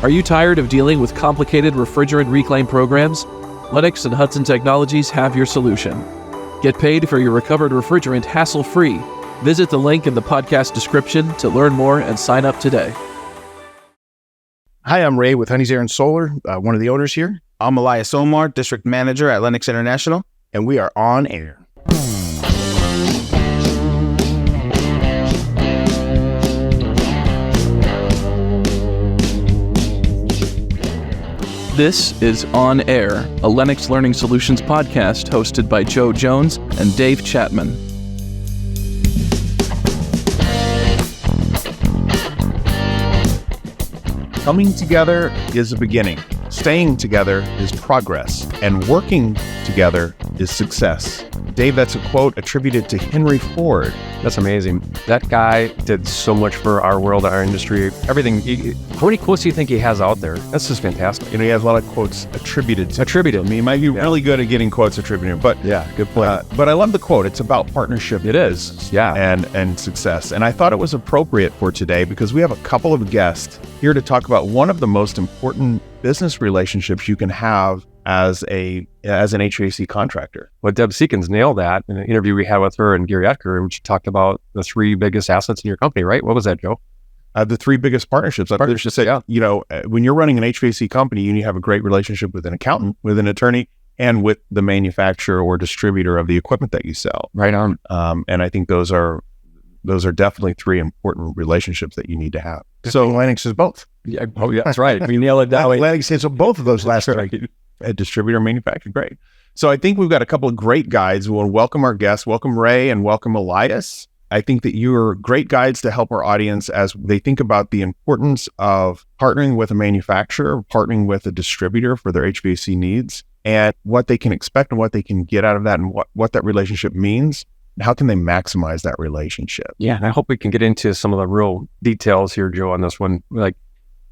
Are you tired of dealing with complicated refrigerant reclaim programs? Lennox and Hudson Technologies have your solution. Get paid for your recovered refrigerant hassle-free. Visit the link in the podcast description to learn more and sign up today. Hi, I'm Ray with Honeys Air and Solar, one of the owners here. I'm Elias Omar, District Manager at Lennox International. And we are on air. This is On Air, a Lennox Learning Solutions podcast hosted by Jones and Dave Chatmon. Coming together is a beginning. Staying together is progress. And working together is success. Dave, that's a quote attributed to Henry Ford. That's amazing. That guy did so much for our world, our industry, everything. How many quotes do you think he has out there? That's just fantastic. You know, he has a lot of quotes attributed to Attributed. him. He might be really good at getting quotes attributed, but Good point. but I love the quote. It's about partnership. It is, yeah. And success. And I thought it was appropriate for today because we have a couple of guests here to talk about one of the most important business relationships you can have as an HVAC contractor. Well, Deb Seekins nailed that in an interview we had with her and Gary Etker, which talked about the three biggest assets in your company, right? What was that, Joe? The three biggest partnerships. Partnerships, yeah. You know, when you're running an HVAC company, you need to have a great relationship with an accountant, with an attorney, and with the manufacturer or distributor of the equipment that you sell. Right on. And I think those are definitely three important relationships that you need to have. So Lennox is both. Yeah, oh, yeah, that's right. We nailed it down. Lennox is both of those last three. A distributor manufacturer, great. So I think we've got a couple of great guides. We'll welcome our guests, welcome Ray and welcome Elias. I think that you are great guides to help our audience as they think about the importance of partnering with a manufacturer, partnering with a distributor for their HVAC needs, and what they can expect and what they can get out of that and what that relationship means. How can they maximize that relationship? Yeah, and I hope we can get into some of the real details here, Joe, on this one. Like,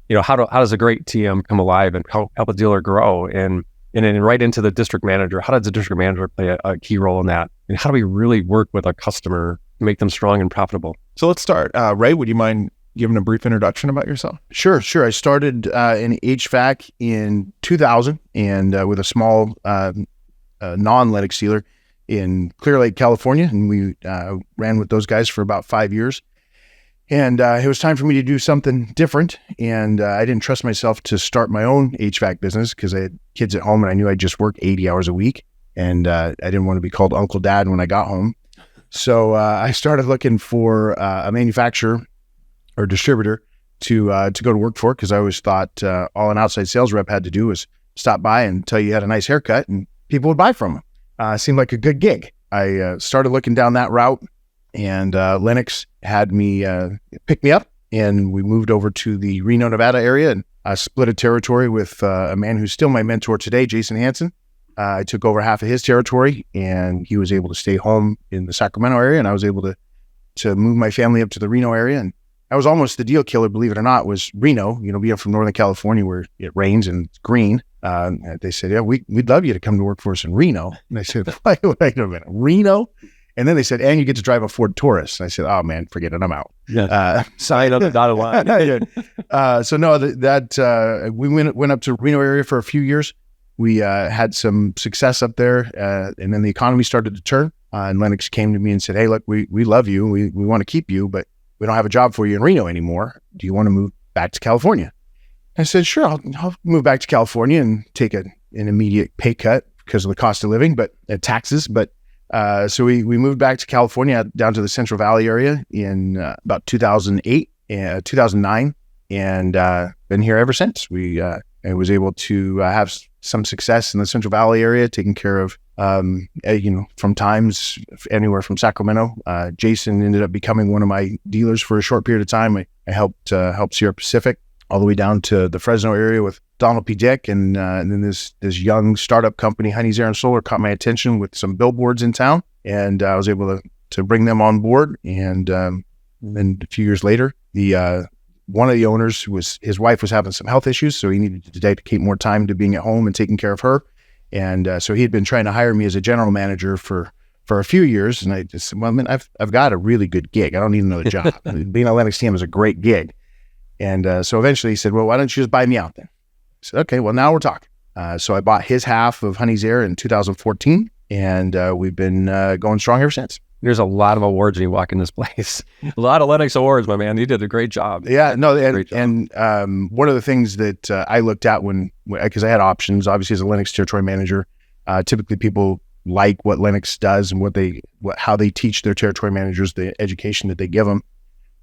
you know, how does a great TM come alive and help a dealer grow? And then right into the district manager, how does the district manager play a key role in that? And how do we really work with a customer to make them strong and profitable? So let's start. Ray, would you mind giving a brief introduction about yourself? Sure. I started in HVAC in 2000 and with a small non-Lennox dealer in Clear Lake, California. And we ran with those guys for about 5 years. And it was time for me to do something different. And I didn't trust myself to start my own HVAC business because I had kids at home and I knew I'd just work 80 hours a week. And I didn't want to be called Uncle Dad when I got home. So I started looking for a manufacturer or distributor to go to work for because I always thought all an outside sales rep had to do was stop by and tell you had a nice haircut and people would buy from them. Seemed like a good gig. I started looking down that route. And Lennox had me pick me up, and we moved over to the Reno, Nevada area, and I split a territory with a man who's still my mentor today, Jason Hansen. I took over half of his territory, and he was able to stay home in the Sacramento area, and I was able to move my family up to the Reno area. And that was almost the deal killer, believe it or not, was Reno. You know, being from Northern California where it rains and it's green. They said, yeah, we'd love you to come to work for us in Reno. And I said, wait a minute, Reno? And then they said, and you get to drive a Ford Taurus. And I said, oh man, forget it, I'm out. Yeah. Sign up the dotted line. So no, we went up to Reno area for a few years. We had some success up there, and then the economy started to turn. And Lennox came to me and said, hey, look, we love you, we want to keep you, but we don't have a job for you in Reno anymore. Do you want to move back to California? I said, sure, I'll move back to California and take an immediate pay cut because of the cost of living, but taxes, but. So we moved back to California down to the Central Valley area in about 2008, 2009, and been here ever since. I was able to have some success in the Central Valley area, taking care of, from times anywhere from Sacramento. Jason ended up becoming one of my dealers for a short period of time. I helped Sierra Pacific all the way down to the Fresno area with Donald P. Dick, and then this young startup company, Honeys Air and Solar, caught my attention with some billboards in town, and I was able to bring them on board. And then a few years later, one of the owners his wife was having some health issues, so he needed to dedicate more time to being at home and taking care of her. And so he had been trying to hire me as a general manager for a few years, and I just said, well, man, I've got a really good gig. I don't need another job. Being a Lennox TM is a great gig. And so eventually he said, well, why don't you just buy me out then? I said, okay, well, now we're talking. So I bought his half of Honey's Air in 2014, and we've been going strong ever since. There's a lot of awards when you walk in this place. A lot of Lennox awards, my man. You did a great job. Yeah, no, Great job. and one of the things that I looked at because I had options, obviously as a Lennox territory manager, typically people like what Lennox does and how they teach their territory managers, the education that they give them.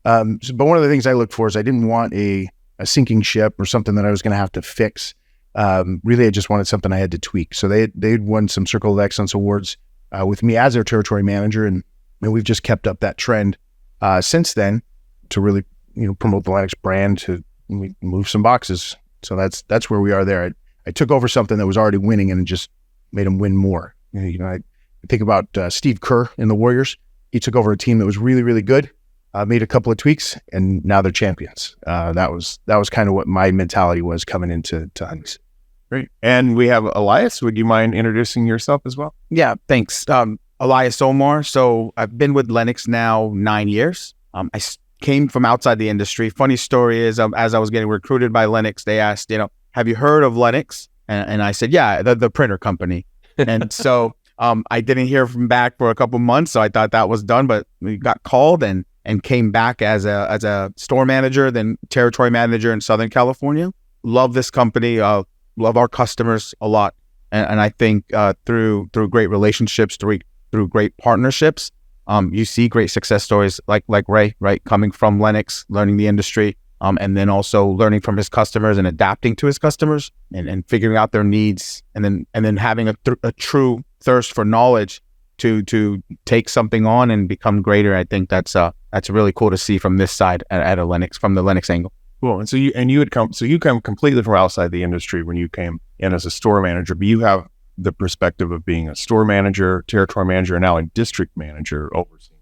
But one of the things I looked for is I didn't want a sinking ship or something that I was going to have to fix. Really, I just wanted something I had to tweak. So they'd won some Circle of Excellence awards with me as their territory manager, and we've just kept up that trend since then to really promote the Lennox brand. We move some boxes. So that's where we are there. I took over something that was already winning and just made them win more. I think about Steve Kerr in the Warriors. He took over a team that was really, really good. Made a couple of tweaks, and now they're champions. That was kind of what my mentality was coming into Honey's. Great. And we have Elias. Would you mind introducing yourself as well? Yeah, thanks. Elias Omar. So I've been with Lennox now 9 years. Came from outside the industry. Funny story is, as I was getting recruited by Lennox, they asked, have you heard of Lennox? And I said, yeah, the printer company. And so I didn't hear from back for a couple months, so I thought that was done. But we got called and came back as a store manager, then territory manager in Southern California. Love this company. Love our customers a lot. And I think through great relationships, through great partnerships, you see great success stories like Ray, right? Coming from Lennox, learning the industry, and then also learning from his customers and adapting to his customers and figuring out their needs, and then having a true thirst for knowledge to take something on and become greater. I think that's really cool to see from this side at a Lennox, from the Lennox angle. Cool. And you come completely from outside the industry when you came in as a store manager, but you have the perspective of being a store manager, territory manager, and now a district manager overseeing.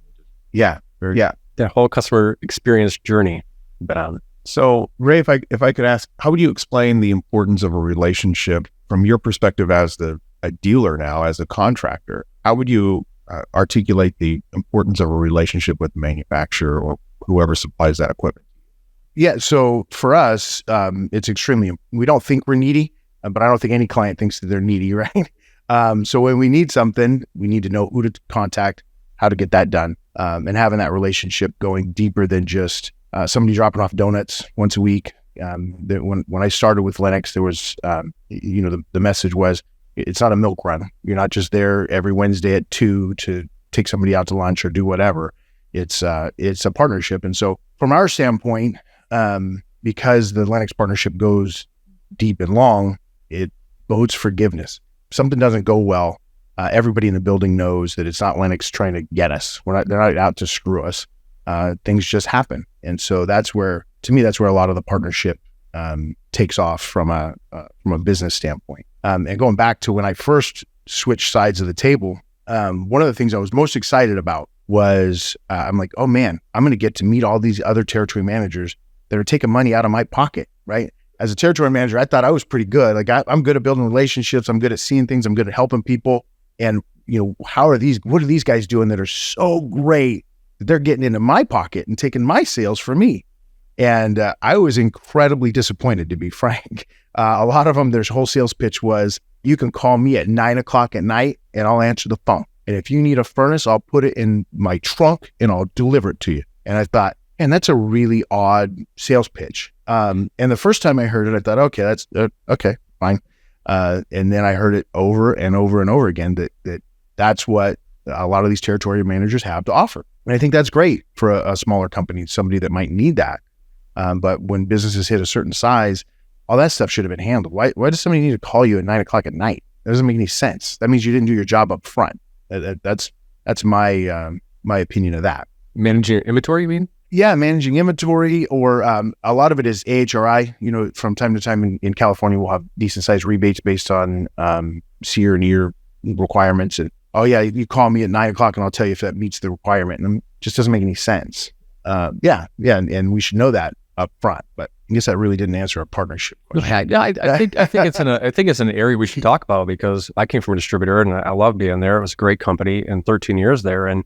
Yeah. Yeah. That whole customer experience journey you've been on. So Ray, if I could ask, how would you explain the importance of a relationship from your perspective as a dealer now, as a contractor? How would you articulate the importance of a relationship with the manufacturer or whoever supplies that equipment? Yeah, so for us, it's we don't think we're needy, but I don't think any client thinks that they're needy, right? So when we need something, we need to know who to contact, how to get that done, and having that relationship going deeper than just somebody dropping off donuts once a week. When I started with Lennox, there was, the message was, it's not a milk run. You're not just there every Wednesday at 2 to take somebody out to lunch or do whatever. It's a partnership. And so from our standpoint, because the Lennox partnership goes deep and long, it bodes forgiveness. If something doesn't go well, everybody in the building knows that it's not Lennox trying to get us. They're not out to screw us. Things just happen. And so that's where a lot of the partnership takes off from a business standpoint. And going back to when I first switched sides of the table, one of the things I was most excited about was I'm like, oh man, I'm going to get to meet all these other territory managers that are taking money out of my pocket, right? As a territory manager, I thought I was pretty good. Like I'm good at building relationships. I'm good at seeing things. I'm good at helping people. And what are these guys doing that are so great that they're getting into my pocket and taking my sales for me? And I was incredibly disappointed, to be frank. A lot of them, their whole sales pitch was, you can call me at 9:00 at night and I'll answer the phone. And if you need a furnace, I'll put it in my trunk and I'll deliver it to you. And I thought, man, that's a really odd sales pitch. And the first time I heard it, I thought, okay, that's okay, fine. And then I heard it over and over and over again that's what a lot of these territory managers have to offer. And I think that's great for a smaller company, somebody that might need that. But when businesses hit a certain size, all that stuff should have been handled. Why does somebody need to call you at 9:00 at night? That doesn't make any sense. That means you didn't do your job up front. That's my opinion of that. Managing your inventory, you mean? Yeah, managing inventory, or a lot of it is AHRI. From time to time in California, we'll have decent sized rebates based on SEER and EAR requirements. And oh yeah, you call me at 9:00 and I'll tell you if that meets the requirement. And it just doesn't make any sense. And we should know that up front. But I guess that really didn't answer a partnership question. Yeah, I think it's an area we should talk about, because I came from a distributor and I loved being there. It was a great company and 13 years there. And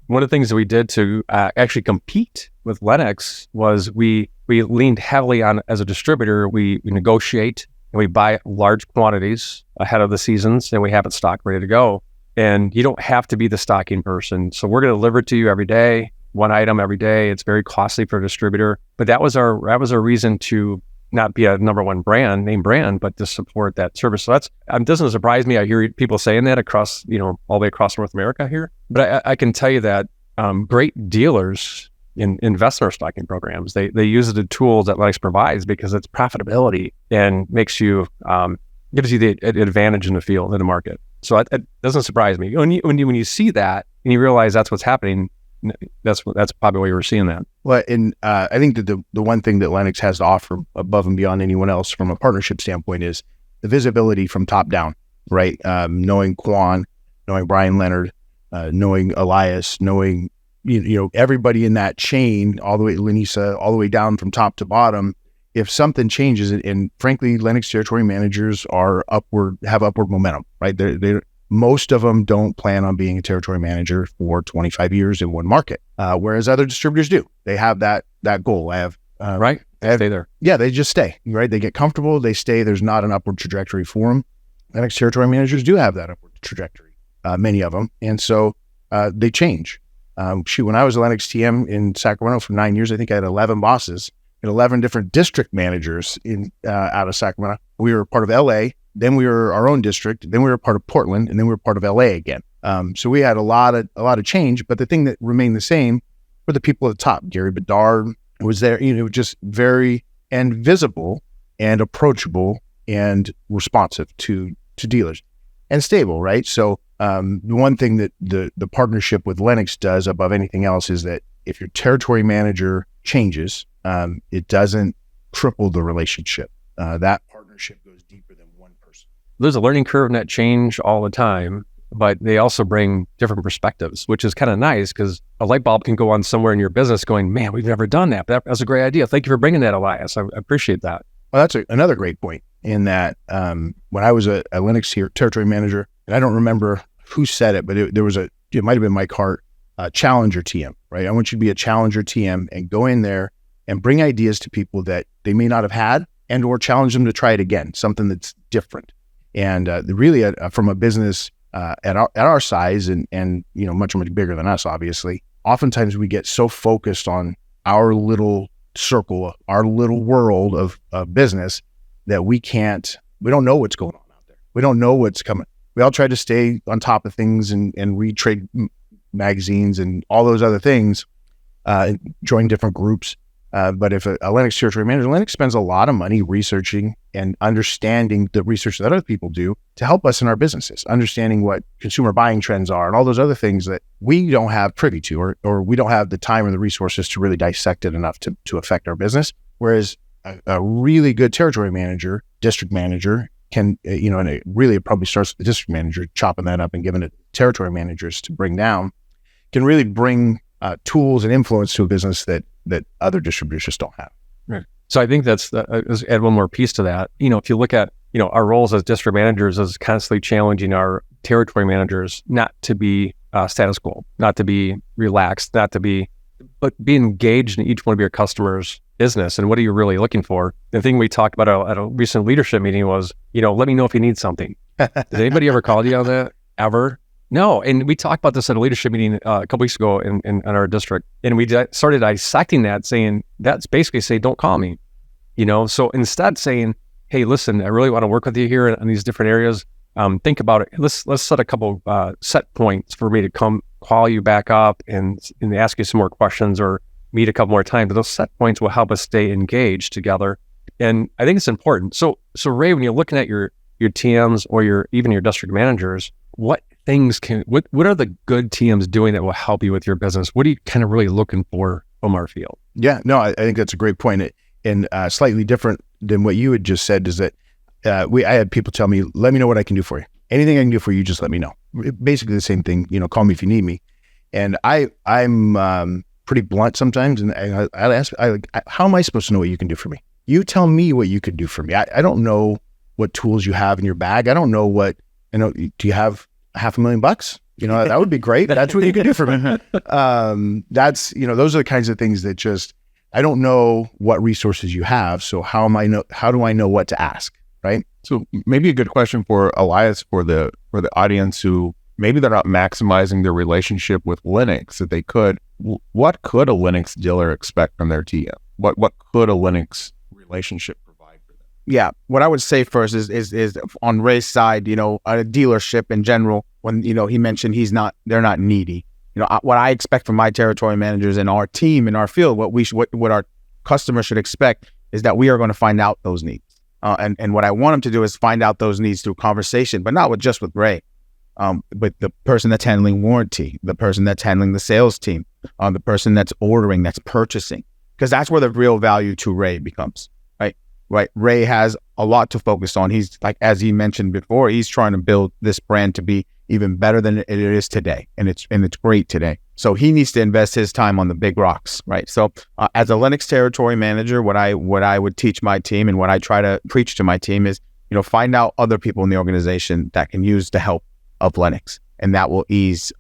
one of the things that we did to actually compete with Lennox was we leaned heavily on, as a distributor, we negotiate and we buy large quantities ahead of the seasons, and we have it stocked ready to go. And you don't have to be the stocking person. So we're going to deliver it to you every day, one item every day. It's very costly for a distributor, but that was our reason to not be a number one name brand, but to support that service. So that's, it doesn't surprise me. I hear people saying that across, all the way across North America here. But I can tell you that great dealers invest in our stocking programs. They use the tools that Lennox provides because it's profitability and makes you, gives you the advantage in the field, in the market. So it doesn't surprise me. When you see that and you realize that's what's happening, that's probably why you were seeing that. Well, and I think that the one thing that Lennox has to offer above and beyond anyone else from a partnership standpoint is the visibility from top down, right? Knowing Quan, knowing Brian Leonard, knowing Elias, knowing everybody in that chain, all the way to Lenisa, all the way down from top to bottom. If something changes, and frankly, Lennox territory managers have upward momentum, right? They're most of them don't plan on being a territory manager for 25 years in one market, whereas other distributors do. They have that goal. Right? Stay there. Yeah, they just stay, right? They get comfortable, they stay. There's not an upward trajectory for them. Lennox territory managers do have that upward trajectory, many of them, and so they change. When I was a Lennox TM in Sacramento for 9 years, I think I had 11 bosses and 11 different district managers out of Sacramento. We were part of LA, then we were our own district, then we were part of Portland, and then we were part of LA again. So we had a lot of change, but the thing that remained the same were the people at the top. Gary Bedard was there, just very and visible and approachable and responsive to dealers and stable, right? So the one thing that the partnership with Lennox does above anything else is that if your territory manager changes, it doesn't triple the relationship. That partnership goes deeper than one person. There's a learning curve in that change all the time, but they also bring different perspectives, which is kind of nice because a light bulb can go on somewhere in your business going, man, we've never done that. That's a great idea. Thank you for bringing that, Elias. I appreciate that. Well, that's another great point in that when I was a Lennox territory manager, and I don't remember who said it, but it might've been Mike Hart, challenger TM, right? I want you to be a challenger TM and go in there and bring ideas to people that they may not have had and or challenge them to try it again, something that's different. And really from a business at our size and much bigger than us, obviously, oftentimes we get so focused on our little circle, our little world of business that we don't know what's going on out there. We don't know what's coming. We all try to stay on top of things and read trade magazines and all those other things, join different groups. But if a Lennox territory manager, Lennox spends a lot of money researching and understanding the research that other people do to help us in our businesses, understanding what consumer buying trends are and all those other things that we don't have privy to, or we don't have the time or the resources to really dissect it enough to affect our business. Whereas a really good territory manager, district manager can, and it really probably starts with the district manager, chopping that up and giving it territory managers to bring down, can really bring tools and influence to a business that other distributors just don't have. Right. So I think let's add one more piece to that. If you look at, our roles as district managers is constantly challenging our territory managers not to be status quo, not to be relaxed, but be engaged in each one of your customers' business. And what are you really looking for? The thing we talked about at a recent leadership meeting was, let me know if you need something. Did anybody ever call you on that? Ever? No. And we talked about this at a leadership meeting a couple weeks ago in our district. And we started dissecting that, saying, that's basically say, don't call me. So instead saying, hey, listen, I really want to work with you here in these different areas. Think about it. Let's set a couple set points for me to come call you back up and ask you some more questions or meet a couple more times. But those set points will help us stay engaged together. And I think it's important. So Ray, when you're looking at your TMs or even your district managers, what are the good TMs doing that will help you with your business? What are you kind of really looking for from our field? Yeah, no, I think that's a great point. And slightly different than what you had just said is that I had people tell me, let me know what I can do for you. Anything I can do for you, just let me know. Basically the same thing, call me if you need me. And I'm pretty blunt sometimes. And I'll ask, how am I supposed to know what you can do for me? You tell me what you could do for me. I don't know what tools you have in your bag. I don't know do you have $500,000? That would be great. That's what you could do for me. Those are the kinds of things that just, I don't know what resources you have. So how do I know what to ask? Right. So maybe a good question for Elias, for the audience who maybe they're not maximizing their relationship with Lennox that they could. What could a Lennox dealer expect from their TM? What could a Lennox relationship provide for them? Yeah, what I would say first is on Ray's side, a dealership in general, when he mentioned they're not needy. What I expect from my territory managers and our team in our field, what our customers should expect is that we are going to find out those needs. And what I want them to do is find out those needs through conversation, but not just with Ray, but the person that's handling warranty, the person that's handling the sales team, the person that's ordering, that's purchasing, because that's where the real value to Ray becomes, right? Ray has a lot to focus on. He's like, as he mentioned before, he's trying to build this brand to be even better than it is today. And it's great today. So he needs to invest his time on the big rocks, right? So as a Lennox territory manager, what I would teach my team and what I try to preach to my team is, find out other people in the organization that can use the help of Lennox, and that will ease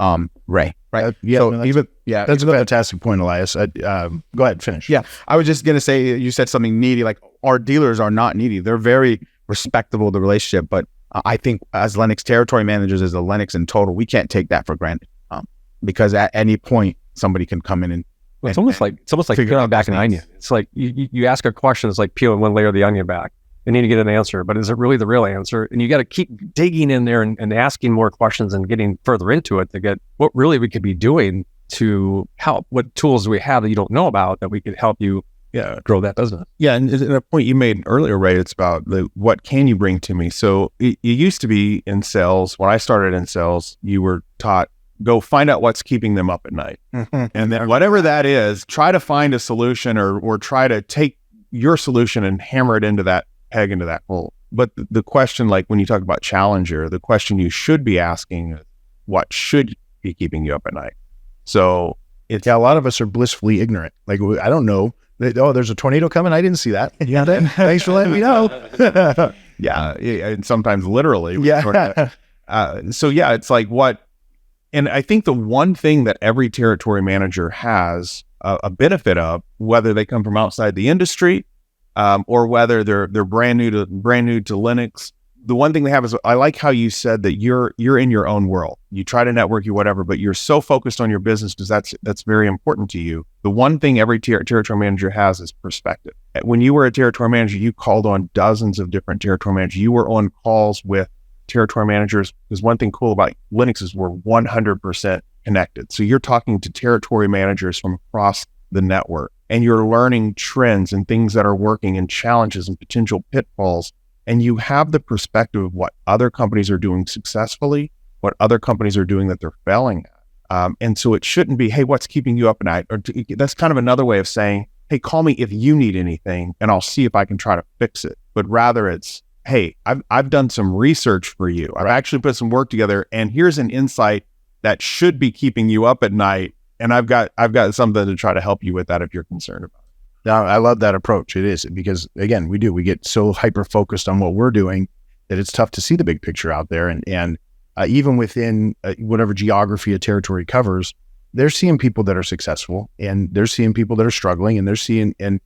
Ray, right? That's a fantastic point, Elias. Go ahead, finish. Yeah, I was just gonna say, you said something needy. Like, our dealers are not needy; they're very respectable, the relationship. But I think as Lennox territory managers, as a Lennox in total, we can't take that for granted, because at any point somebody can come in and. It's almost like peeling back an onion. It's like you ask a question, it's like peeling one layer of the onion back. You need to get an answer, but is it really the real answer? And you got to keep digging in there and asking more questions and getting further into it to get what really we could be doing to help. What tools do we have that you don't know about that we could help you grow that business? Yeah, and a point you made earlier, Ray, it's about what can you bring to me? So it used to be in sales, when I started in sales, you were taught, go find out what's keeping them up at night. And then whatever that is, try to find a solution or try to take your solution and hammer it into that peg, into that hole. But the question, like when you talk about challenger, the question you should be asking is, what should be keeping you up at night? So a lot of us are blissfully ignorant. Like, I don't know. Oh, there's a tornado coming. I didn't see that. Yeah, thanks for letting me know. And sometimes literally. Yeah. It's like what, and I think the one thing that every territory manager has a benefit of, whether they come from outside the industry, or whether they're brand new to Lennox, the one thing they have is, I like how you said that you're in your own world. You try to network, you whatever, but you're so focused on your business because that's very important to you. The one thing every territory manager has is perspective. When you were a territory manager, you called on dozens of different territory managers. You were on calls with territory managers, because one thing cool about Lennox is we're 100% connected. So you're talking to territory managers from across the network, and you're learning trends and things that are working and challenges and potential pitfalls. And you have the perspective of what other companies are doing successfully, what other companies are doing that they're failing at. And so it shouldn't be, hey, what's keeping you up at night? Or that's kind of another way of saying, hey, call me if you need anything and I'll see if I can try to fix it. But rather it's, hey, I've done some research for you. I've actually put some work together, and here's an insight that should be keeping you up at night. And I've got something to try to help you with that if you're concerned about it. Now, I love that approach. It is, because again, we get so hyper focused on what we're doing that it's tough to see the big picture out there. And even within whatever geography a territory covers, they're seeing people that are successful, and they're seeing people that are struggling, and they're seeing and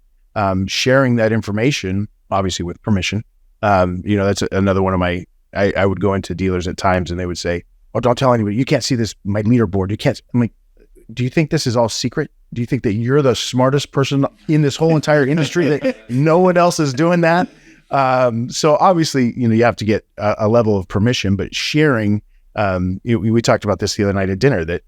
sharing that information, obviously with permission. That's another one of my, I would go into dealers at times and they would say, oh, don't tell anybody. You can't see this, my leaderboard. You can't. I'm like, do you think this is all secret? Do you think that you're the smartest person in this whole entire industry, that no one else is doing that? So obviously, you have to get a level of permission, but sharing, we talked about this the other night at dinner, that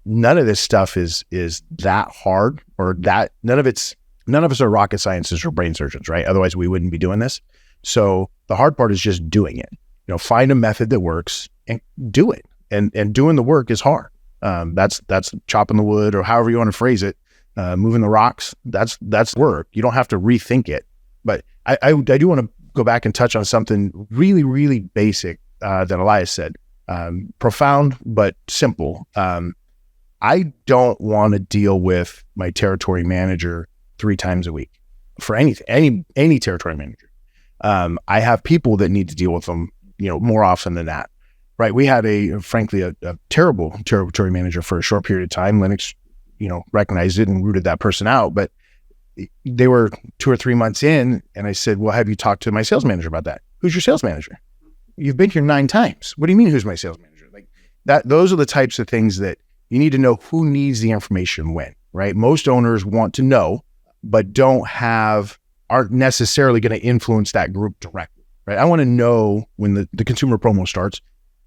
none of this stuff is that hard, or that none of us are rocket scientists or brain surgeons, right? Otherwise we wouldn't be doing this. So the hard part is just doing it. Find a method that works and do it. And doing the work is hard. That's chopping the wood, or however you want to phrase it, moving the rocks. That's work. You don't have to rethink it. But I do want to go back and touch on something really, really basic that Elias said. Profound but simple. I don't want to deal with my territory manager 3 times a week for anything, any territory manager. I have people that need to deal with them, more often than that. right? We had frankly, a terrible territory manager for a short period of time. Lennox, recognized it and rooted that person out. But they were 2 or 3 months in, and I said, well, have you talked to my sales manager about that? Who's your sales manager? You've been here 9 times. What do you mean, who's my sales manager? Like that, those are the types of things that you need to know who needs the information when, right? Most owners want to know, but aren't necessarily going to influence that group directly, right? I want to know when the consumer promo starts,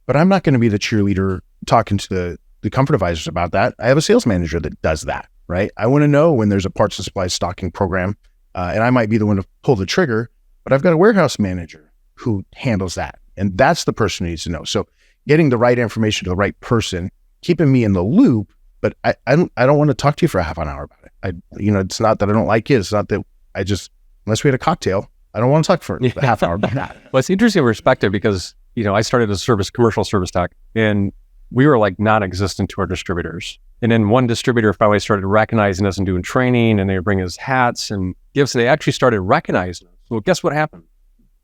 but I'm not going to be the cheerleader talking to the comfort advisors about that. I have a sales manager that does that, right? I want to know when there's a parts and supply stocking program, and I might be the one to pull the trigger, but I've got a warehouse manager who handles that. And that's the person who needs to know. So getting the right information to the right person, keeping me in the loop, but I don't want to talk to you for a half an hour about it. It's not that I don't like you. It's not that unless we had a cocktail, I don't want to talk for a half hour about that. Well, it's interesting perspective because, I started as commercial service tech, and we were like non-existent to our distributors. And then one distributor finally started recognizing us and doing training, and they would bring us hats and gifts. And they actually started recognizing us. Well, guess what happened?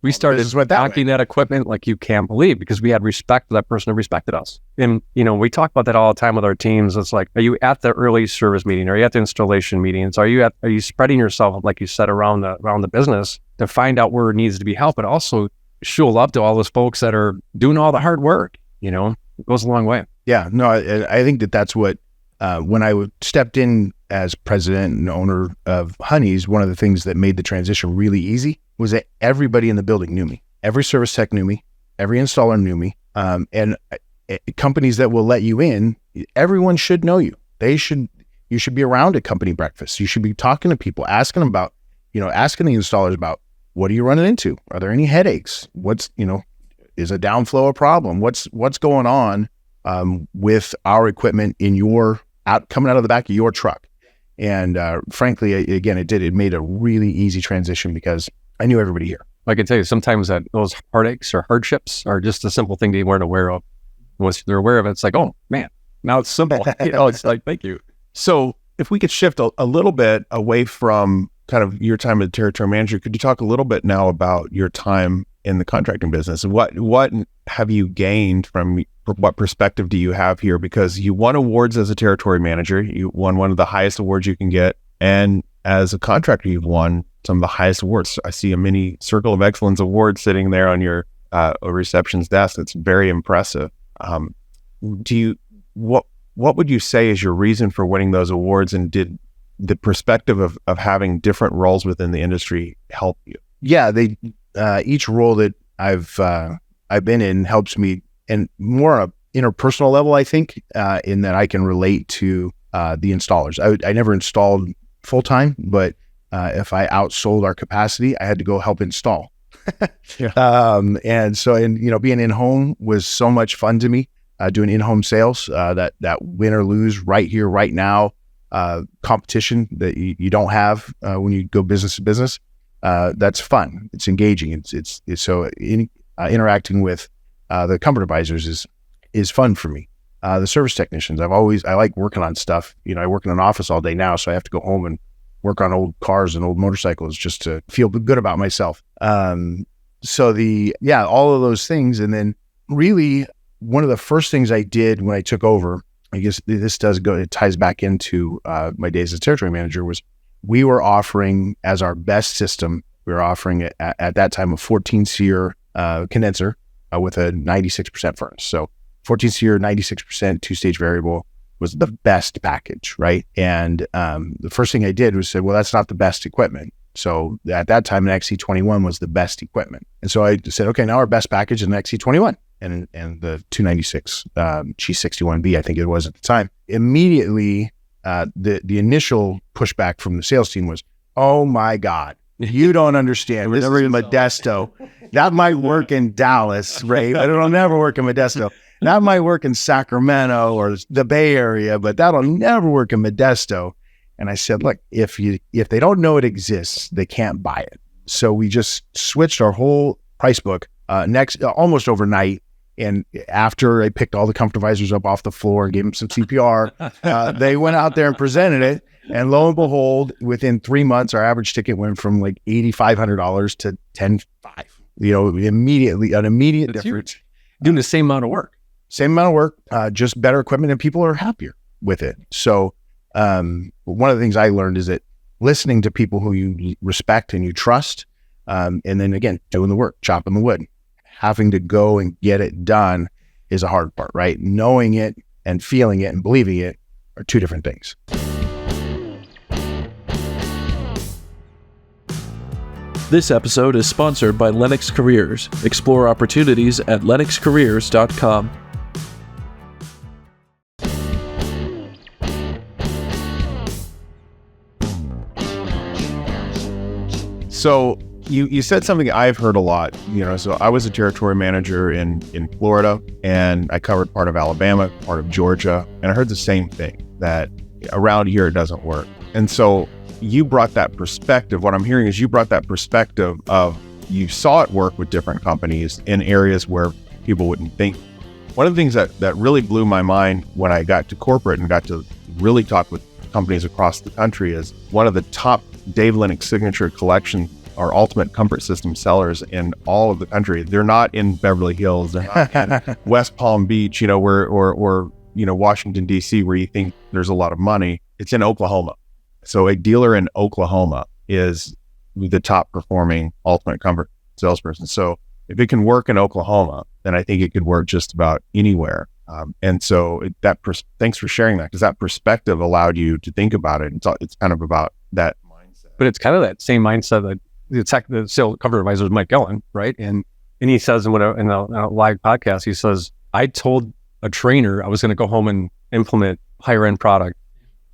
We started stocking that equipment like you can't believe, because we had respect for that person who respected us. And, we talk about that all the time with our teams. It's like, are you at the early service meeting? Are you at the installation meetings? Are you spreading yourself, like you said, around the business to find out where it needs to be helped, but also show love to all those folks that are doing all the hard work, it goes a long way. Yeah, no, I think that's what, when I stepped in as president and owner of Honey's, one of the things that made the transition really easy was that everybody in the building knew me. Every service tech knew me. Every installer knew me. And companies that will let you in, everyone should know you. You should be around at company breakfast. You should be talking to people, asking them about, asking the installers about, what are you running into? Are there any headaches? Is a downflow a problem? What's going on with our equipment coming out of the back of your truck? And frankly, again, it made a really easy transition because I knew everybody here. I can tell you sometimes that those heartaches or hardships are just a simple thing they weren't aware of. Once they're aware of it, it's like, oh man, now it's simple. It's like, thank you. So if we could shift a little bit away from kind of your time as territory manager, could you talk a little bit now about your time in the contracting business? What have you gained what perspective do you have here? Because you won awards as a territory manager. You won one of the highest awards you can get. And as a contractor, you've won some of the highest awards. I see a mini Circle of Excellence award sitting there on your reception's desk. It's very impressive. What would you say is your reason for winning those awards? And did the perspective of having different roles within the industry help you? Yeah, each role that I've been in helps me, and more on a interpersonal level, I think, in that I can relate to the installers. I never installed full time, but if I outsold our capacity, I had to go help install. Yeah. And so, being in home was so much fun to me. Doing in-home sales, that win or lose right here, right now, competition that you don't have when you go business to business. That's fun. It's engaging. It's so interacting with the comfort advisors is fun for me. The service technicians, I like working on stuff. I work in an office all day now, so I have to go home and work on old cars and old motorcycles just to feel good about myself. So all of those things. And then really one of the first things I did when I took over, I guess it ties back into my days as territory manager, was we were offering as our best system, we were offering at that time a 14-SEER condenser with a 96% furnace. So 14-SEER, 96%, 2-stage variable was the best package, right? And the first thing I did was say, well, that's not the best equipment. So at that time, an XC21 was the best equipment. And so I said, okay, now our best package is an XC21 and the 296 G61B, I think it was at the time. Immediately, the initial pushback from the sales team was, oh my God, you don't understand. This is Modesto. That might work in Dallas, right? But it'll never work in Modesto. That might work in Sacramento or the Bay Area, but that'll never work in Modesto. And I said, look, if they don't know it exists, they can't buy it. So we just switched our whole price book almost overnight. And after I picked all the comfort advisors up off the floor and gave them some CPR, they went out there and presented it. And lo and behold, within 3 months, our average ticket went from like $8,500 to $10,500. Immediately, an immediate difference. Doing the same amount of work. same amount of work, just better equipment, and people are happier with it. So one of the things I learned is that listening to people who you respect and you trust, and then again, doing the work, chopping the wood, having to go and get it done is a hard part, right? Knowing it and feeling it and believing it are two different things. This episode is sponsored by Lennox Careers. Explore opportunities at lennoxcareers.com. So you said something I've heard a lot, so I was a territory manager in Florida, and I covered part of Alabama, part of Georgia, and I heard the same thing, that around here it doesn't work. And so you brought that perspective. What I'm hearing is you brought that perspective of you saw it work with different companies in areas where people wouldn't think. One of the things that really blew my mind when I got to corporate and got to really talk with companies across the country is one of the top Dave Lennox signature collection or ultimate comfort system sellers in all of the country. They're not in Beverly Hills, they're not in West Palm Beach, or Washington, D.C., where you think there's a lot of money. It's in Oklahoma. So a dealer in Oklahoma is the top performing ultimate comfort salesperson. So if it can work in Oklahoma, then I think it could work just about anywhere. And so thanks for sharing that, because that perspective allowed you to think about it. It's kind of about that mindset. But it's kind of that same mindset that the sales comfort advisor is Mike Ellen, right? And he says in a live podcast, he says, I told a trainer I was going to go home and implement higher end product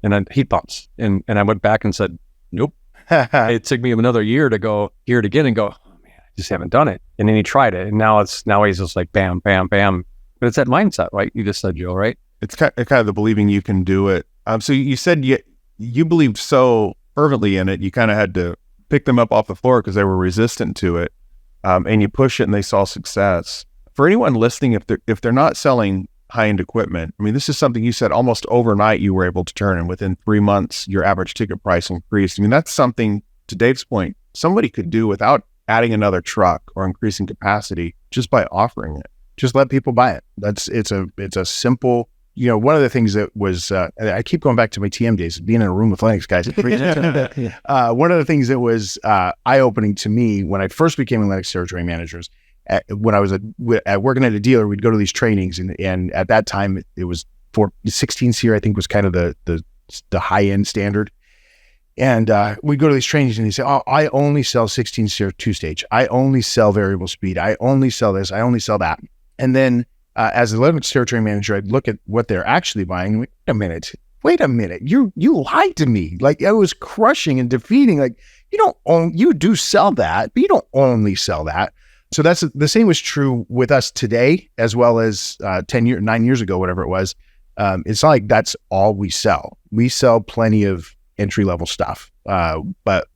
and then heat pumps. And I went back and said, nope. It took me another year to hear it again and go, oh man, I just haven't done it. And then he tried it. And now he's just like, bam, bam, bam. But it's that mindset, right? You just said, Joe, right? It's kind of the believing you can do it. So you said you believed so fervently in it, you kind of had to pick them up off the floor because they were resistant to it. And you push it and they saw success. For anyone listening, if they're not selling high-end equipment, I mean, this is something you said almost overnight you were able to turn, and within 3 months, your average ticket price increased. I mean, that's something, to Dave's point, somebody could do without adding another truck or increasing capacity, just by offering it. Just let people buy it. It's a simple, one of the things that was, I keep going back to my TM days, being in a room with Lennox guys. One of the things that was eye-opening to me when I first became a Lennox territory manager, when I was working at a dealer, we'd go to these trainings, and at that time it was for 16 SEER, I think, was kind of the high-end standard. And we'd go to these trainings and he'd say, oh, I only sell 16 SEER 2-stage. I only sell variable speed. I only sell this. I only sell that. And then as a Lennox territory manager, I'd look at what they're actually buying. Wait a minute. You lied to me. Like, I was crushing and defeating. Like, you do sell that, but you don't only sell that. So that's the same was true with us today, as well as 9 years ago, whatever it was. It's not like that's all we sell. We sell plenty of entry-level stuff. But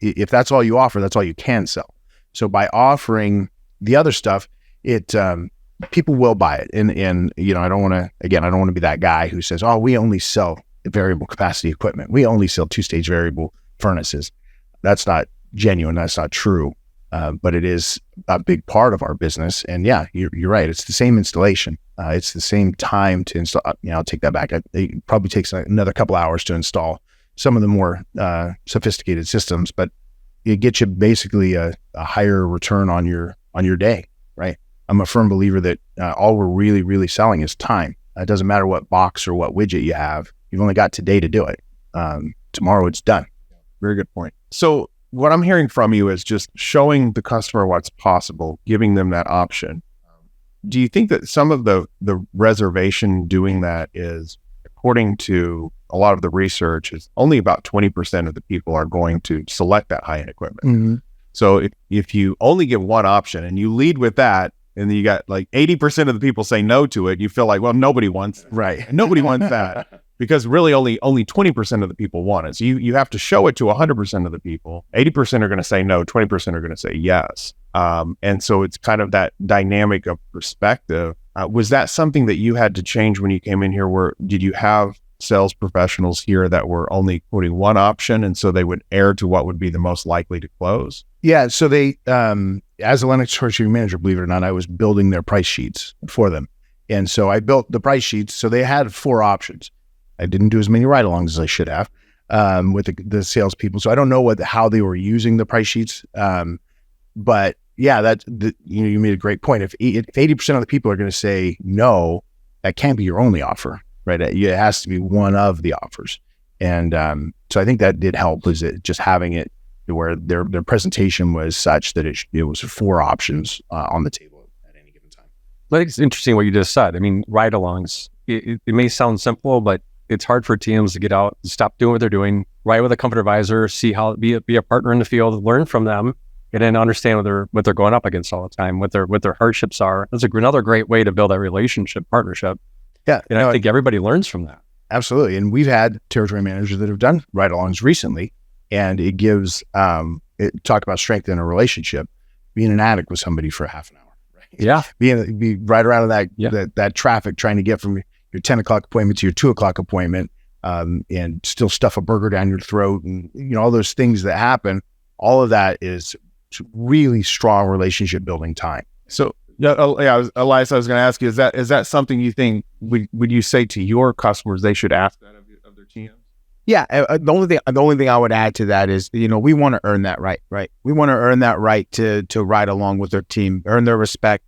if that's all you offer, that's all you can sell. So by offering the other stuff, people will buy it. And I don't want to be that guy who says, oh, we only sell variable capacity equipment. We only sell 2-stage variable furnaces. That's not genuine. That's not true. But it is a big part of our business. And yeah, you're right. It's the same installation. It's the same time to install. I'll take that back. It probably takes another couple hours to install some of the more sophisticated systems, but it gets you basically a higher return on your day, right? I'm a firm believer that all we're really, really selling is time. It doesn't matter what box or what widget you have. You've only got today to do it. Tomorrow it's done. Very good point. So what I'm hearing from you is just showing the customer what's possible, giving them that option. Do you think that some of the reservation doing that is, according to a lot of the research, is only about 20% of the people are going to select that high-end equipment. Mm-hmm. So if you only give one option and you lead with that, and then you got like 80% of the people say no to it, you feel like, well, nobody wants it. Right. Nobody wants that. Because really only 20% of the people want it. So you have to show it to 100% of the people. 80% are going to say no, 20% are going to say yes. And so it's kind of that dynamic of perspective. Was that something that you had to change when you came in here? Did you have sales professionals here that were only quoting one option, and so they would err to what would be the most likely to close? Yeah. So they, as a Lennox territory manager, believe it or not, I was building their price sheets for them. And so I built the price sheets. So they had 4 options. I didn't do as many ride-alongs as I should have with the salespeople. So I don't know how they were using the price sheets. But yeah, you made a great point. If 80% of the people are going to say no, that can't be your only offer, right? It has to be one of the offers. And so I think that did help, is it just having it where their presentation was such that it was 4 options on the table at any given time. I think it's interesting what you just said. I mean, ride-alongs, it may sound simple, but it's hard for TMs to get out, stop doing what they're doing, ride with a comfort advisor, see how, be a partner in the field, learn from them, and then understand what they're going up against all the time, what their hardships are. That's another great way to build that relationship, partnership. Yeah. And I think everybody learns from that. Absolutely. And we've had territory managers that have done ride-alongs recently, and it gives, talk about strength in a relationship, being an addict with somebody for half an hour, right? Yeah. Be right around that traffic, trying to get from your 10 o'clock appointment to your 2 o'clock appointment, and still stuff a burger down your throat, and all those things that happen. All of that is really strong relationship building time. So Elias, I was going to ask you, is that something you think would you say to your customers they should ask that of their TMs? Yeah, the only thing I would add to that is, we want to earn that right? We want to earn that right to ride along with their team, earn their respect,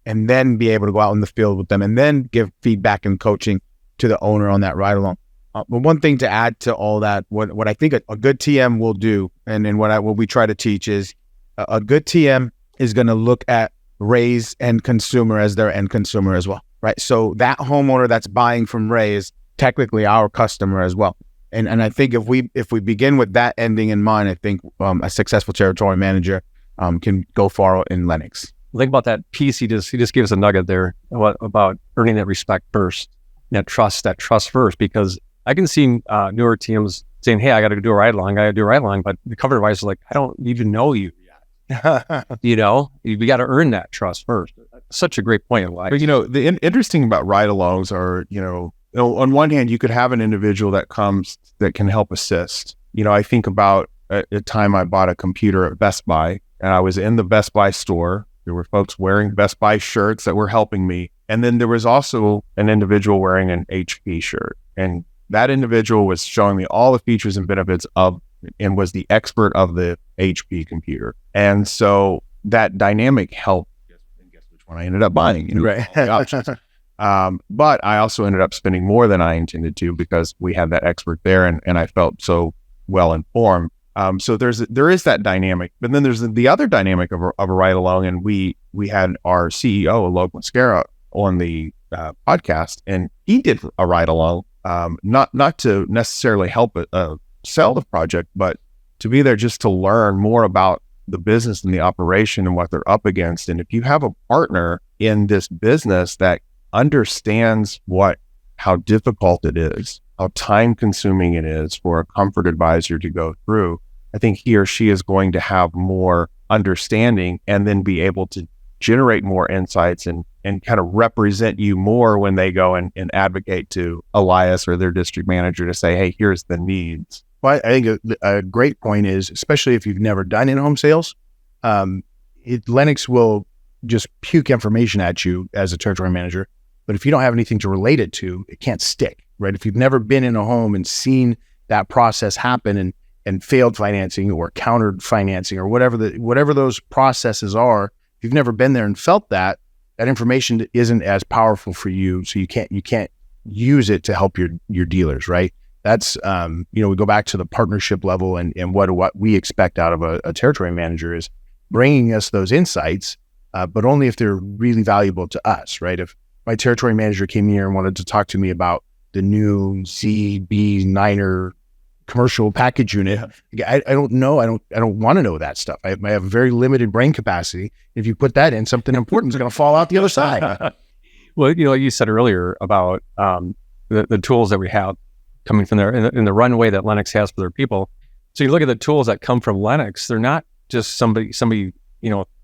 and then be able to go out in the field with them, and then give feedback and coaching to the owner on that ride along. But one thing to add to all that, what I think a good TM will do, and what we try to teach is, a good TM is going to look at Ray's end consumer as their end consumer as well, right? So that homeowner that's buying from Ray is technically our customer as well. And I think if we begin with that ending in mind, I think a successful territory manager can go far in Lennox. Think about that piece. He just gave us a nugget there about earning that respect first, that trust first, because I can see newer TMs saying, "Hey, I got to do a ride along," but the cover advisor is like, "I don't even know you yet." We got to earn that trust first. Such a great point in life. But the interesting about ride-alongs are, on one hand, you could have an individual that comes that can help assist. I think about a time I bought a computer at Best Buy, and I was in the Best Buy store. There were folks wearing Best Buy shirts that were helping me. And then there was also an individual wearing an HP shirt. And that individual was showing me all the features and benefits and was the expert of the HP computer. And so that dynamic helped. And guess which one I ended up buying, Right. But I also ended up spending more than I intended to, because we had that expert there, and I felt so well informed. So there is that dynamic, but then there's the other dynamic of a ride along, and we had our CEO, Alok Mascara, on the podcast, and he did a ride along, not to necessarily help sell the project, but to be there just to learn more about the business and the operation and what they're up against. And if you have a partner in this business that understands how difficult it is, how time consuming it is for a comfort advisor to go through, I think he or she is going to have more understanding, and then be able to generate more insights and kind of represent you more when they go and advocate to Elias or their district manager to say, "Hey, here's the needs." Well, I think a great point is, especially if you've never done in-home sales, Lennox will just puke information at you as a territory manager. But if you don't have anything to relate it to, it can't stick, right? If you've never been in a home and seen that process happen and failed financing or countered financing or whatever those processes are, if you've never been there and felt that information isn't as powerful for you. So you can't use it to help your dealers, right? That's, we go back to the partnership level, and what we expect out of a territory manager is bringing us those insights, but only if they're really valuable to us, right? If my territory manager came here and wanted to talk to me about the new CB9er commercial package unit, I don't know. I don't want to know that stuff. I have very limited brain capacity. If you put that in, something important is going to fall out the other side. Well, you said earlier about the tools that we have coming from there in the runway that Lennox has for their people. So you look at the tools that come from Lennox, they're not just somebody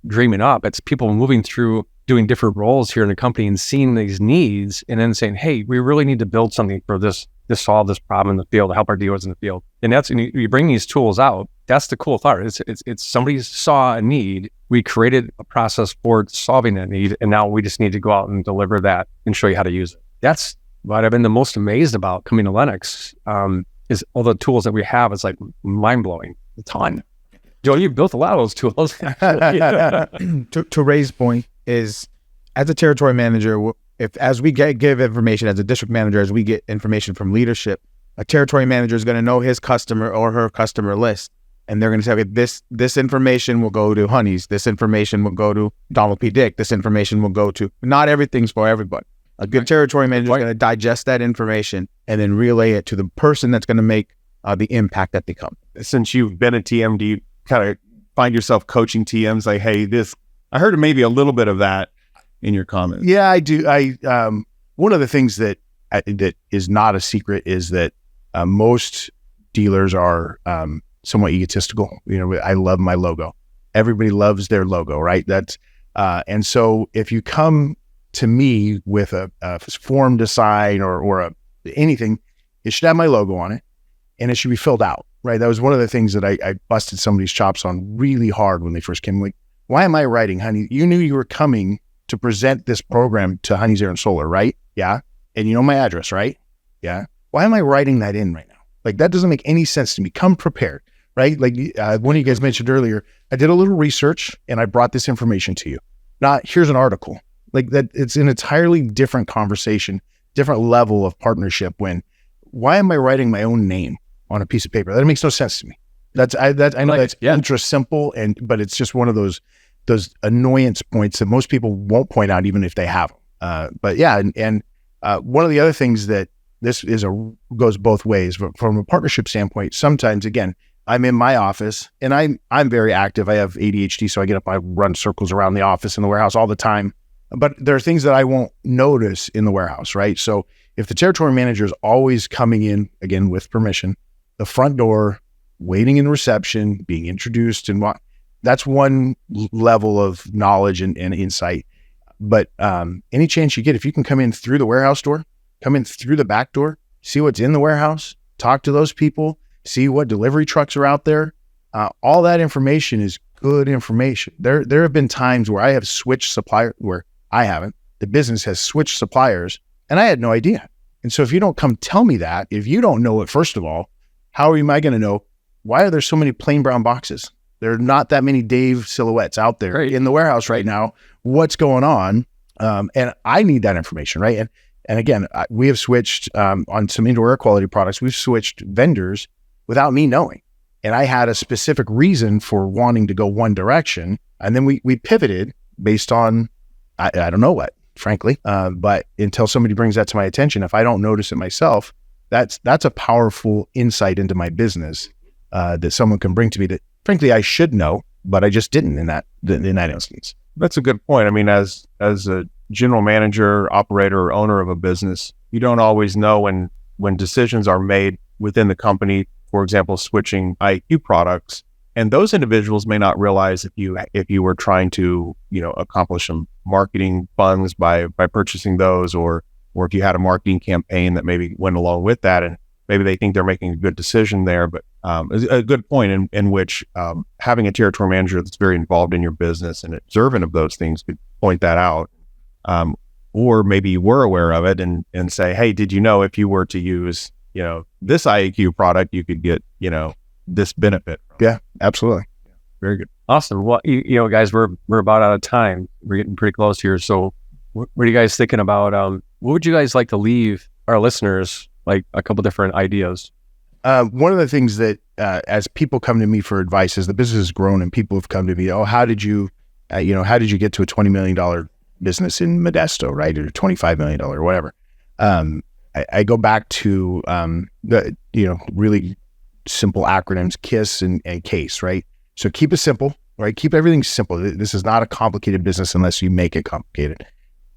dreaming up. It's people moving through, doing different roles here in the company and seeing these needs, and then saying, "Hey, we really need to build something for this to solve this problem in the field, to help our dealers in the field." And you bring these tools out, that's the cool part. It's somebody saw a need. We created a process for solving that need, and now we just need to go out and deliver that and show you how to use it. That's what I've been the most amazed about coming to Lennox, is all the tools that we have. It's like mind-blowing. A ton. Joe, you built a lot of those tools. To Ray's point is, as a territory manager, as we give information as a district manager, as we get information from leadership, a territory manager is going to know his customer or her customer list. And they're going to say, okay, this information will go to Honey's. This information will go to Donald P. Dick. This information will go to, not everything's for everybody. A good territory manager is going to digest that information and then relay it to the person that's going to make the impact that they come. Since you've been a TM, do you kind of find yourself coaching TMs like, hey, I heard maybe a little bit of that in your comments. Yeah, I do. One of the things that is not a secret is that most dealers are somewhat egotistical. I love my logo. Everybody loves their logo, right? And so if you come to me with a form to sign or anything, it should have my logo on it, and it should be filled out, right? That was one of the things that I busted somebody's chops on really hard when they first came. Like, why am I writing, Honey? You knew you were coming to present this program to Honey's Air and Solar, right? Yeah. And you know my address, right? Yeah. Why am I writing that in right now? Like, that doesn't make any sense to me. Come prepared, right? Like one of you guys mentioned earlier, I did a little research and I brought this information to you. Not, here's an article. Like that, it's an entirely different conversation, different level of partnership. Why am I writing my own name on a piece of paper? That makes no sense to me. I know that's ultra simple, but it's just one of those annoyance points that most people won't point out, even if they have them. But yeah, and one of the other things that this goes both ways, but from a partnership standpoint, sometimes, again, I'm in my office and I'm very active. I have ADHD, so I get up, I run circles around the office and the warehouse all the time. But there are things that I won't notice in the warehouse, right? So if the territory manager is always coming in, again, with permission, the front door, waiting in reception, being introduced, and that's one level of knowledge and insight. But any chance you get, if you can come in through the warehouse door, come in through the back door, see what's in the warehouse, talk to those people, see what delivery trucks are out there, all that information is good information. There have been times where I have switched supplier, where I haven't, the business has switched suppliers, and I had no idea. And so if you don't come tell me that, if you don't know it, first of all, how am I going to know? Why are there so many plain brown boxes? There are not that many Dave silhouettes out there in the warehouse right now. What's going on? And I need that information, right? And again, we have switched on some indoor air quality products. We've switched vendors without me knowing. And I had a specific reason for wanting to go one direction. And then we pivoted based on, I don't know what, frankly. But until somebody brings that to my attention, if I don't notice it myself, that's a powerful insight into my business that someone can bring to me that, frankly, I should know, but I just didn't in that instance. That's a good point. I mean, as a general manager, operator, or owner of a business, you don't always know when decisions are made within the company, for example, switching IAQ products. And those individuals may not realize if you were trying to, accomplish some marketing funds by purchasing those, or if you had a marketing campaign that maybe went along with that, and maybe they think they're making a good decision there. But a good point in which having a territory manager that's very involved in your business and observant of those things could point that out. Or maybe you were aware of it and say, hey, did you know if you were to use, this IAQ product, you could get, this benefit? Yeah, absolutely. Very good. Awesome. Well, guys, we're about out of time. We're getting pretty close here. So what are you guys thinking about? What would you guys like to leave our listeners, like a couple different ideas? One of the things that, as people come to me for advice, as the business has grown and people have come to me, how did you get to a $20 million business in Modesto, right? Or $25 million or whatever. I go back to, the really simple acronyms, KISS and CASE, right? So keep it simple, right? Keep everything simple. This is not a complicated business unless you make it complicated.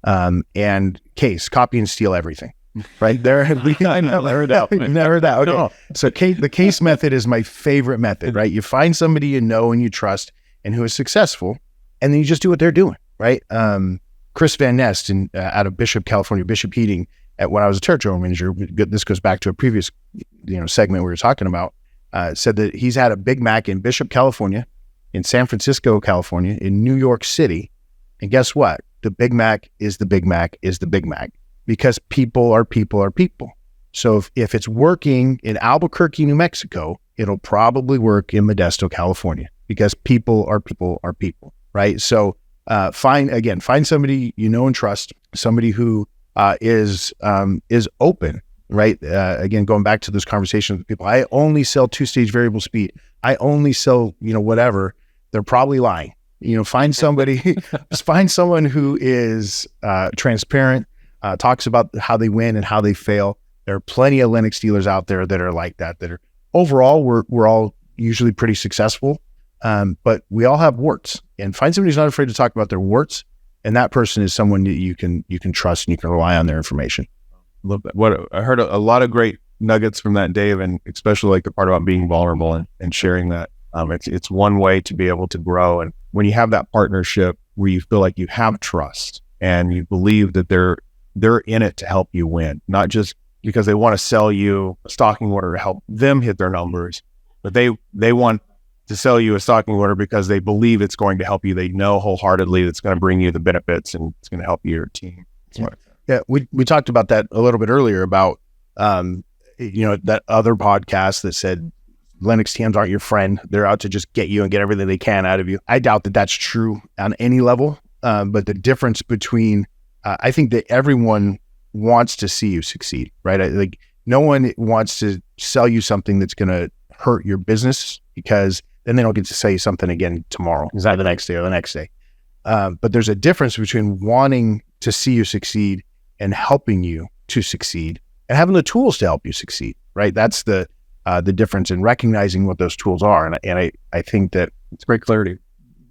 And CASE, copy and steal everything. Right there, I never doubt. Okay. No. So the CASE method is my favorite method, right? You find somebody you know and you trust and who is successful, and then you just do what they're doing, right? Chris Van Nest out of Bishop, California, Bishop Heating, when I was a territory manager, this goes back to a previous segment we were talking about. said that he's had a Big Mac in Bishop, California, in San Francisco, California, in New York City. And guess what? The Big Mac is the Big Mac is the Big Mac, because people are people are people. So if it's working in Albuquerque, New Mexico, it'll probably work in Modesto, California, because people are people are people, right? So find somebody you know and trust, somebody who is open, right? Again, going back to this conversation with people, I only sell 2-stage variable speed. I only sell, whatever. They're probably lying. Find somebody, find someone who is transparent, talks about how they win and how they fail. There are plenty of Lennox dealers out there that are like that are overall, we're all usually pretty successful. But we all have warts, and find somebody who's not afraid to talk about their warts. And that person is someone that you can trust and you can rely on their information. Love that. What I heard a lot of great nuggets from that, Dave, and especially like the part about being vulnerable and sharing that. It's one way to be able to grow. And when you have that partnership where you feel like you have trust and you believe that they're in it to help you win, not just because they want to sell you a stocking order to help them hit their numbers, but they want to sell you a stocking order because they believe it's going to help you. They know wholeheartedly it's going to bring you the benefits and it's going to help your team. Yeah, we talked about that a little bit earlier about that other podcast that said Lennox TMs aren't your friend. They're out to just get you and get everything they can out of you. I doubt that that's true on any level. But the difference between, I think that everyone wants to see you succeed, right? Like no one wants to sell you something that's going to hurt your business, because then they don't get to sell you something again tomorrow, the next day or the next day. But there's a difference between wanting to see you succeed and helping you to succeed and having the tools to help you succeed, right? That's the difference in recognizing what those tools are. And I think that it's great clarity.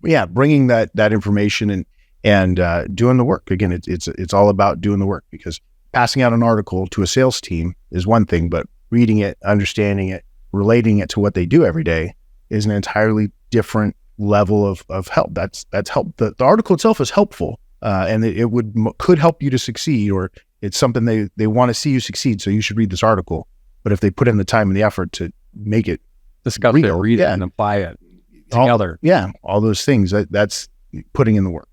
Yeah, bringing that information and doing the work. Again, it's all about doing the work, because passing out an article to a sales team is one thing, but reading it, understanding it, relating it to what they do every day is an entirely different level of help. That's help. The article itself is helpful, and it could help you to succeed, or it's something they want to see you succeed. So you should read this article. But if they put in the time and the effort to make it discuss it, read it, and apply it together, all those things, that's putting in the work.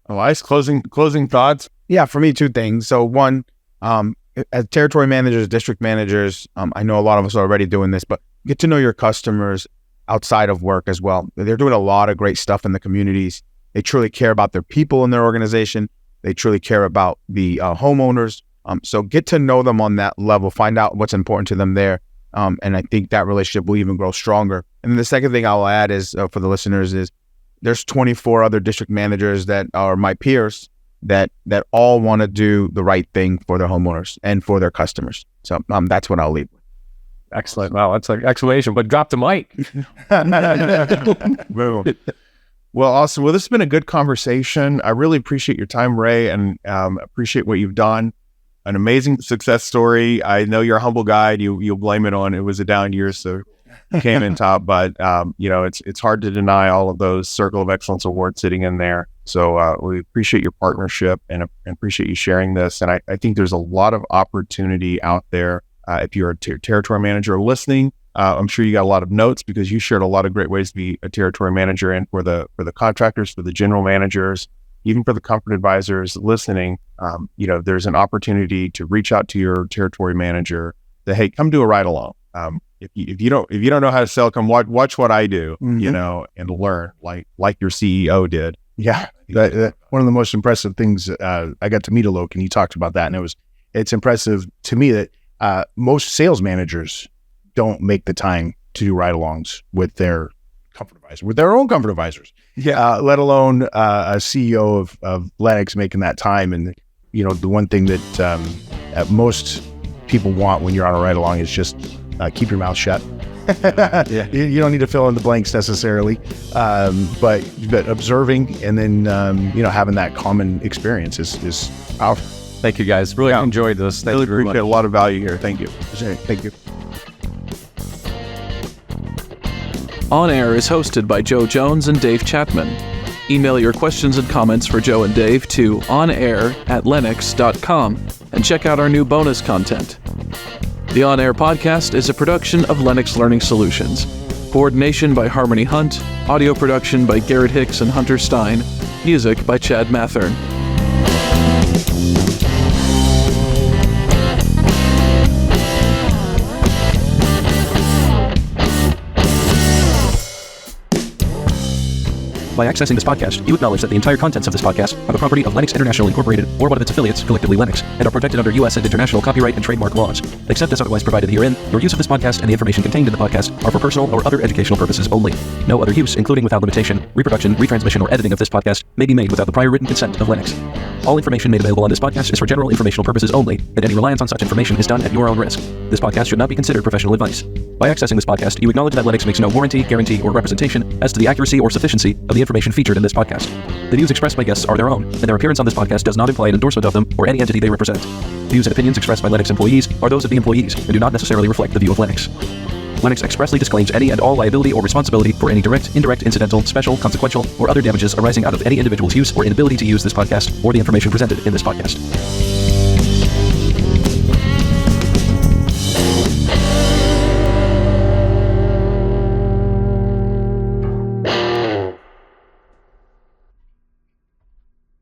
Elias, closing thoughts. Yeah, for me, 2 things. So one, as territory managers, district managers, I know a lot of us are already doing this, but get to know your customers outside of work as well. They're doing a lot of great stuff in the communities. They truly care about their people in their organization. They truly care about the homeowners. So get to know them on that level, find out what's important to them there. And I think that relationship will even grow stronger. And then the second thing I'll add is for the listeners is there's 24 other district managers that are my peers that all want to do the right thing for their homeowners and for their customers. So that's what I'll leave with. Excellent. Wow, that's an exclamation, but drop the mic. Boom. Well, awesome. Well, this has been a good conversation. I really appreciate your time, Ray, and appreciate what you've done. An amazing success story. I know you're a humble guy. You'll blame it on it was a down year, so you came in top. But it's hard to deny all of those Circle of Excellence awards sitting in there. So we appreciate your partnership and appreciate you sharing this. And I think there's a lot of opportunity out there. If you're a territory manager listening, I'm sure you got a lot of notes because you shared a lot of great ways to be a territory manager, and for the contractors, for the general managers, even for the comfort advisors listening, there's an opportunity to reach out to your territory manager. That hey, come do a ride along. If you don't know how to sell, come watch what I do. And learn like your CEO did. Yeah, one of the most impressive things. I got to meet Alok, and he talked about that, and it's impressive to me that most sales managers don't make the time to do ride-alongs with their comfort advisor, with their own comfort advisors. Yeah, let alone a CEO of Lennox making that time. And the one thing that most people want when you're on a ride-along is just keep your mouth shut. You don't need to fill in the blanks necessarily, but observing and then having that common experience is powerful. Thank you, guys. Really enjoyed this. Really appreciate a lot of value here. Thank you. Thank you. On Air is hosted by Joe Jones and Dave Chatmon. Email your questions and comments for Joe and Dave to onair@lennox.com and check out our new bonus content. The On Air podcast is a production of Lennox Learning Solutions. Coordination by Harmony Hunt. Audio production by Garrett Hicks and Hunter Stein. Music by Chad Mathern. By accessing this podcast, you acknowledge that the entire contents of this podcast are the property of Lennox International Incorporated or one of its affiliates, collectively Lennox, and are protected under U.S. and international copyright and trademark laws. Except as otherwise provided herein, your use of this podcast and the information contained in the podcast are for personal or other educational purposes only. No other use, including without limitation, reproduction, retransmission, or editing of this podcast may be made without the prior written consent of Lennox. All information made available on this podcast is for general informational purposes only, and any reliance on such information is done at your own risk. This podcast should not be considered professional advice. By accessing this podcast, you acknowledge that Lennox makes no warranty, guarantee, or representation as to the accuracy or sufficiency of the information featured in this podcast. The views expressed by guests are their own, and their appearance on this podcast does not imply an endorsement of them or any entity they represent. Views and opinions expressed by Lennox employees are those of the employees and do not necessarily reflect the view of Lennox. Lennox expressly disclaims any and all liability or responsibility for any direct, indirect, incidental, special, consequential, or other damages arising out of any individual's use or inability to use this podcast or the information presented in this podcast.